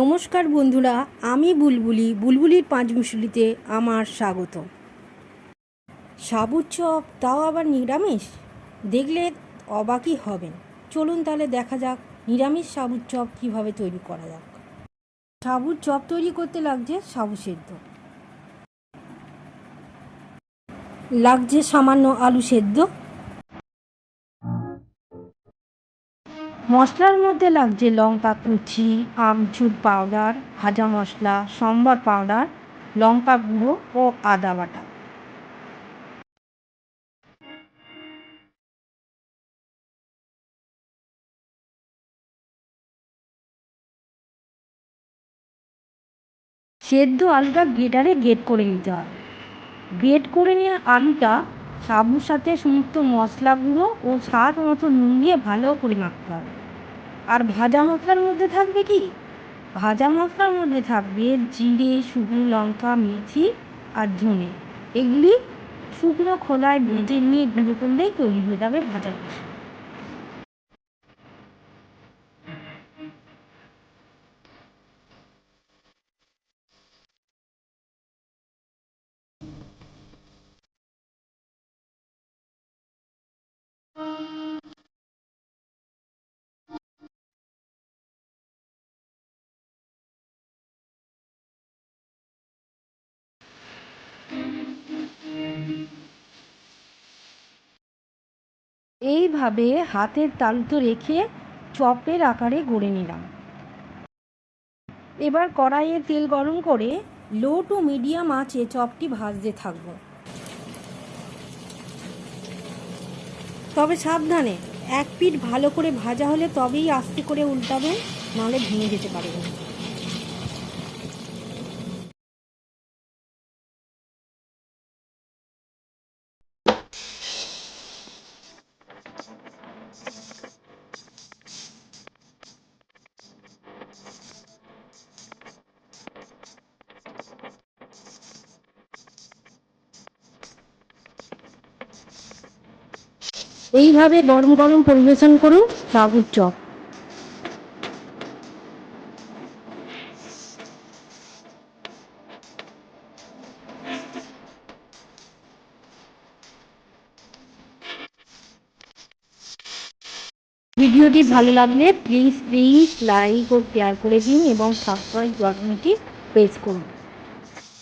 নমস্কার বন্ধুরা, আমি বুলবুলি। বুলবুলির পাঁচমিশালিতে আমার স্বাগত। সাবুর চপ, তাও আবার নিরামিষ, দেখলে অবাকই হবেন। চলুন তাহলে দেখা যাক নিরামিষ সাবুর চপ কীভাবে তৈরি করা যাক। সাবুর চপ তৈরি করতে লাগছে সাবু সেদ্ধ, লাগছে সামান্য আলু সেদ্ধ, মশলার মধ্যে লাগছে লঙ্কা কুচি, আমচুর পাউডার, ভাজা মশলা, সম্বর পাউডার, লঙ্কা গুঁড়ো ও আদা বাটা। সেদ্ধ আলুটা গ্রেটারে গ্রেট করে নিতে হবে। গ্রেট করে নেওয়া আলুটা সাবুর সাথে সমস্ত মশলা গুঁড়ো ও স্বাদ মতো নুন দিয়ে ভালো করে মাখতে হবে। আর ভাজা মশলার মধ্যে থাকবে কি? ভাজা মশলার মধ্যে থাকবে জিরে, শুকনো লঙ্কা, মেথি আর ধনে। এগুলি শুকনো খোলায় ভেজে নিয়ে গুঁড়ো করলেই তৈরি হয়ে যাবে ভাজা মশলা। এইভাবে হাতের তালুতে রেখে চপের আকারে গড়ে নিলাম। এবার কড়াইয়ে তেল গরম করে লো টু মিডিয়াম আঁচে চপটি ভাজতে থাকবো। তবে সাবধানে, এক পিঠ ভালো করে ভাজা হলে তবেই আস্তে করে উল্টাবেন, নাহলে ভেঙে যেতে পারে। এইভাবে গরম গরম পরিবেশন করুন সাবুর চপ। ভিডিওটি ভালো লাগলে প্লিজ লাইক ও শেয়ার করে দিন এবং সাবস্ক্রাইব বাটনটি প্রেস করুন।